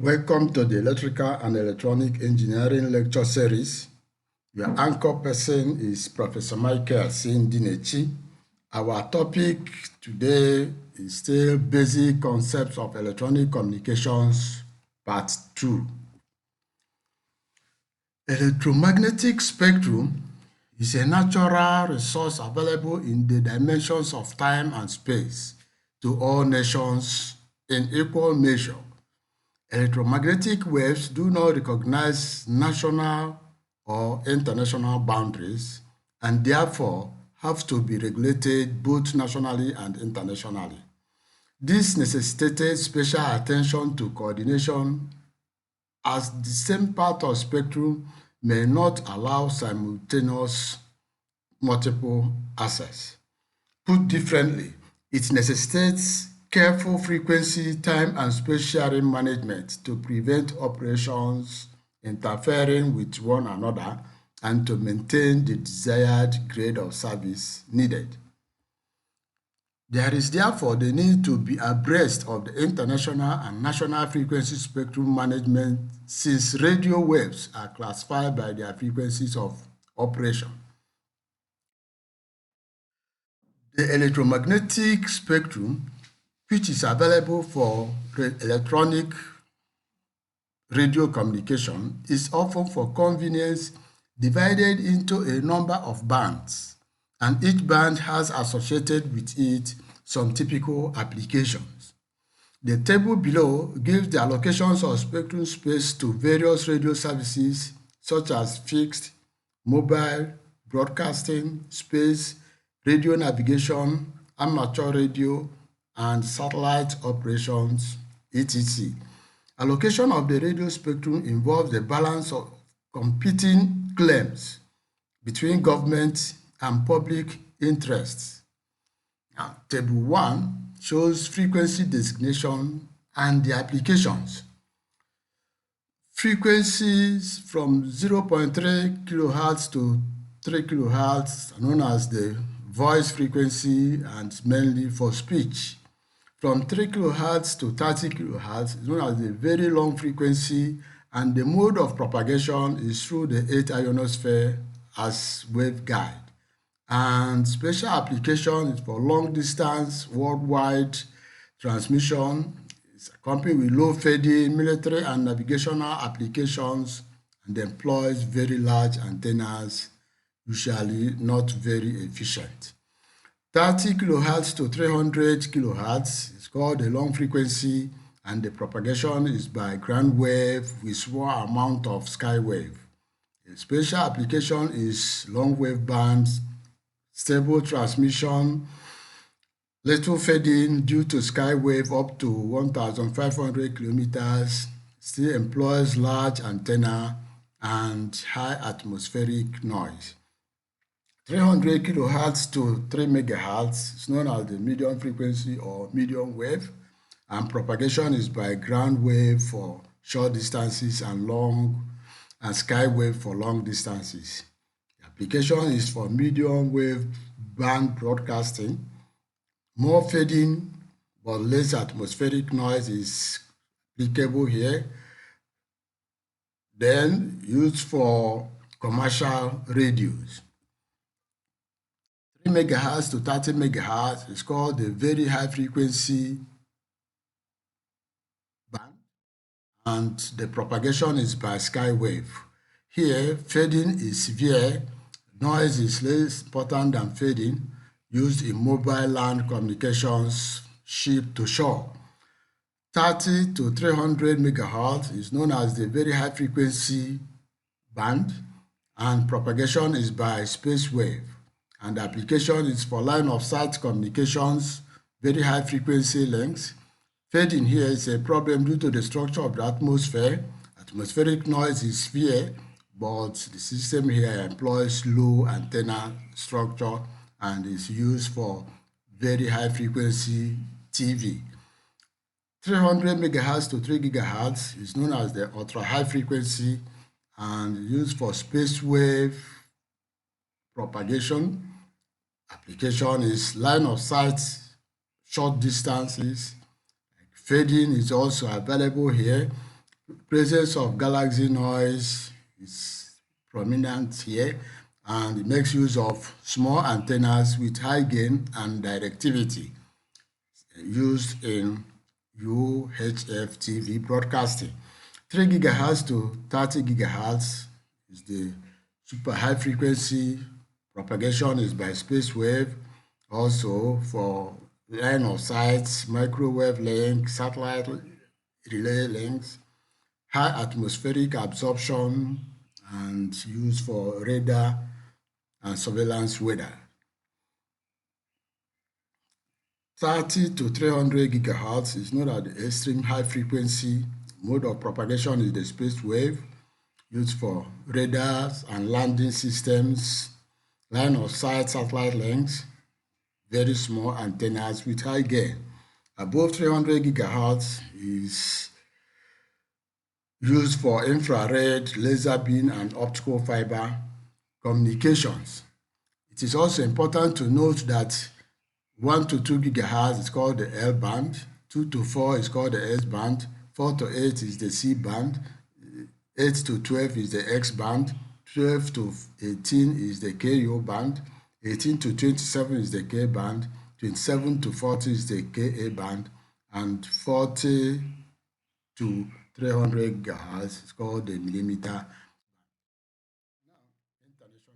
Welcome to the Electrical and Electronic Engineering Lecture Series. Your anchor person is Professor Michael Sindinechi. Our topic today is still Basic Concepts of Electronic Communications, Part 2. Electromagnetic spectrum is a natural resource available in the dimensions of time and space to all nations in equal measure. Electromagnetic waves do not recognize national or international boundaries and therefore have to be regulated both nationally and internationally. This necessitated special attention to coordination, as the same part of spectrum may not allow simultaneous multiple access. Put differently, it necessitates careful frequency, time, and space sharing management to prevent operations interfering with one another and to maintain the desired grade of service needed. There is therefore the need to be abreast of the international and national frequency spectrum management, since radio waves are classified by their frequencies of operation. The electromagnetic spectrum, which is available for electronic radio communication, is often for convenience divided into a number of bands, and each band has associated with it some typical applications. The table below gives the allocations of spectrum space to various radio services such as fixed, mobile, broadcasting, space, radio navigation, amateur radio, and satellite operations, etc. Allocation of the radio spectrum involves the balance of competing claims between government and public interests. Now, Table 1 shows frequency designation and the applications. Frequencies from 0.3 kHz to 3 kHz are known as the voice frequency and mainly for speech. From 3 kHz to 30 kHz is known as the very long frequency, and the mode of propagation is through the 8th ionosphere as waveguide. And special application is for long distance worldwide transmission. It's accompanied with low fading, military and navigational applications, and employs very large antennas, usually not very efficient. 30 kHz to 300 kHz is called a long frequency, and the propagation is by ground wave with small amount of sky wave. A special application is long wave bands, stable transmission, little fading due to sky wave up to 1,500 kilometers, still employs large antenna and high atmospheric noise. 300 kHz to 3 MHz is known as the medium frequency or medium wave, and propagation is by ground wave for short distances and sky wave for long distances. The application is for medium wave band broadcasting. More fading but less atmospheric noise is applicable here. Then used for commercial radios. 3 MHz to 30 MHz is called the very high frequency band, and the propagation is by sky wave. Here, fading is severe, noise is less important than fading, used in mobile land communications, ship to shore. 30 to 300 MHz is known as the very high frequency band, and propagation is by space wave. And the application is for line of sight communications, very high frequency lengths. Fading here is a problem due to the structure of the atmosphere. Atmospheric noise is severe, but the system here employs low antenna structure and is used for very high frequency TV. 300 MHz to 3 GHz is known as the ultra high frequency and used for space wave propagation. Application is line of sight, short distances. Fading is also available here, presence of galaxy noise is prominent here, and it makes use of small antennas with high gain and directivity used in UHF TV broadcasting. 3 gigahertz to 30 gigahertz is the super high frequency. Propagation is by space wave. Also for line of sight, microwave link, satellite relay links, high atmospheric absorption, and used for radar and surveillance weather. 30 to 300 gigahertz is known as the extreme high frequency. Mode of propagation is the space wave, used for radars and landing systems, line of sight satellite links, very small antennas with high gain. Above 300 gigahertz is used for infrared, laser beam, and optical fiber communications. It is also important to note that 1 to 2 gigahertz is called the L band, 2 to 4 is called the S band, 4 to 8 is the C band, 8 to 12 is the X band, 12 to 18 is the KO band, 18 to 27 is the K band, 27 to 40 is the KA band, and 40 to 300 gigahertz is called the millimeter.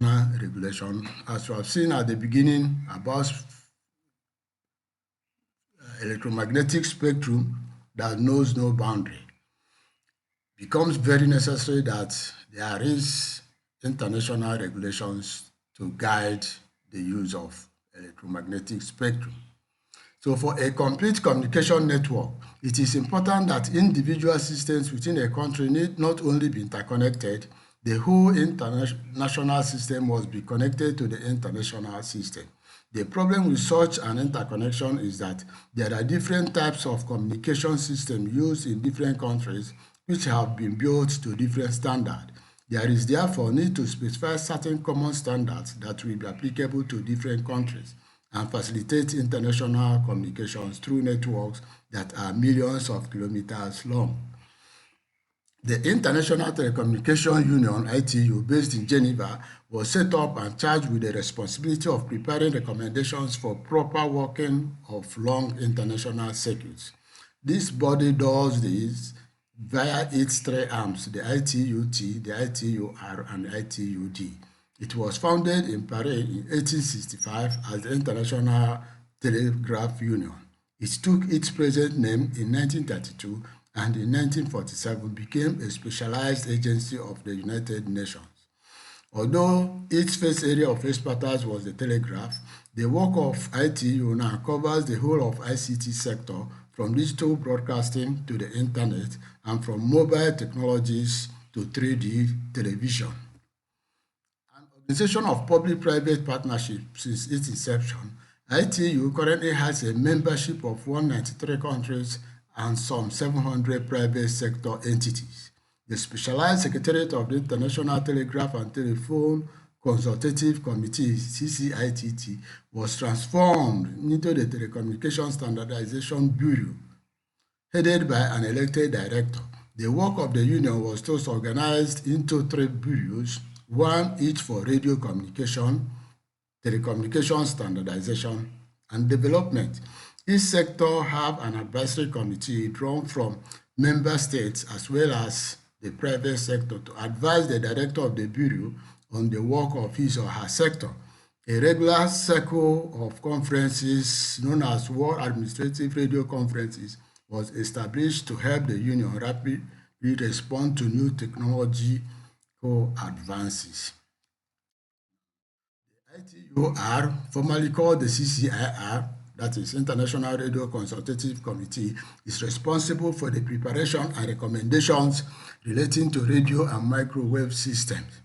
International regulation, as we have seen at the beginning about electromagnetic spectrum that knows no boundary, becomes very necessary that there is international regulations to guide the use of electromagnetic spectrum. So for a complete communication network, it is important that individual systems within a country need not only be interconnected, the whole international system must be connected to the international system. The problem with such an interconnection is that there are different types of communication systems used in different countries which have been built to different standards. There is therefore need to specify certain common standards that will be applicable to different countries and facilitate international communications through networks that are millions of kilometers long. The International Telecommunication Union, ITU, based in Geneva, was set up and charged with the responsibility of preparing recommendations for proper working of long international circuits. This body does this via its three arms, the ITUT, the ITUR, and ITUD. It was founded in Paris in 1865 as the International Telegraph Union. It took its present name in 1932 and in 1947 became a specialized agency of the United Nations. Although its first area of expertise was the telegraph, the work of ITU now covers the whole of ICT sector, from digital broadcasting to the internet and from mobile technologies to 3D television. An organization of public-private partnership since its inception, ITU currently has a membership of 193 countries and some 700 private sector entities. The Specialized Secretariat of the International Telegraph and Telephone Consultative Committee, CCITT, was transformed into the Telecommunications Standardization Bureau, headed by an elected director. The work of the union was thus organized into three bureaus, one each for radio communication, telecommunications standardization, and development. Each sector have an advisory committee drawn from member states as well as the private sector to advise the director of the bureau on the work of his or her sector. A regular cycle of conferences known as World Administrative Radio Conferences was established to help the union rapidly respond to new technological advances. ITUR, formerly called the CCIR, that is International Radio Consultative Committee, is responsible for the preparation and recommendations relating to radio and microwave systems.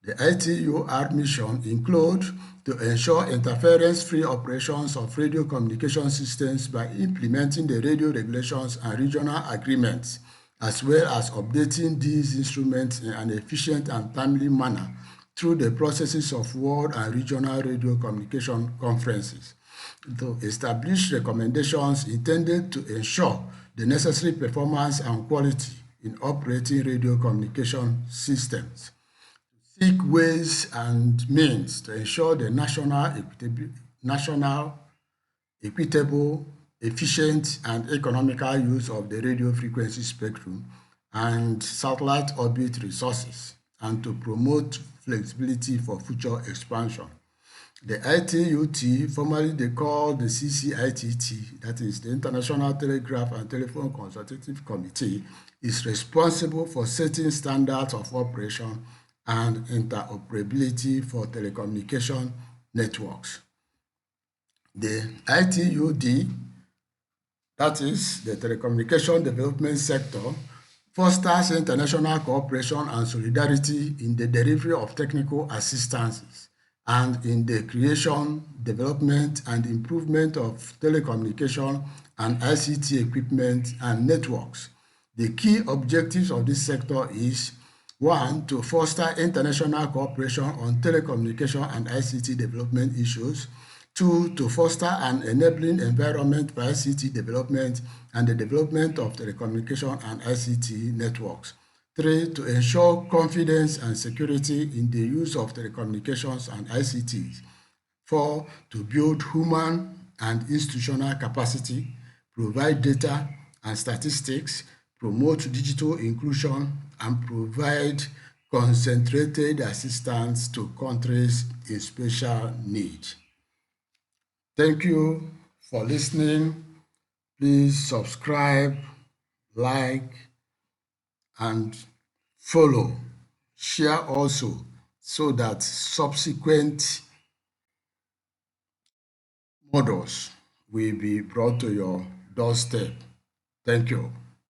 The ITUR mission includes to ensure interference-free operations of radio communication systems by implementing the radio regulations and regional agreements, as well as updating these instruments in an efficient and timely manner through the processes of world and regional radio communication conferences, to establish recommendations intended to ensure the necessary performance and quality in operating radio communication systems, seek ways and means to ensure the national, equitable, efficient, and economical use of the radio frequency spectrum and satellite orbit resources, and to promote flexibility for future expansion. The ITUT, formerly they called the CCITT, that is the International Telegraph and Telephone Consultative Committee, is responsible for setting standards of operation and interoperability for telecommunication networks. The ITUD, that is the telecommunication development sector, fosters international cooperation and solidarity in the delivery of technical assistances and in the creation, development, and improvement of telecommunication and ICT equipment and networks. The key objectives of this sector is: 1. To foster international cooperation on telecommunication and ICT development issues. 2. To foster an enabling environment for ICT development and the development of telecommunication and ICT networks. 3. To ensure confidence and security in the use of telecommunications and ICTs. 4. To build human and institutional capacity, provide data and statistics, promote digital inclusion, and provide concentrated assistance to countries in special need. Thank you for listening. Please subscribe, like, and follow. Share also so that subsequent models will be brought to your doorstep. Thank you.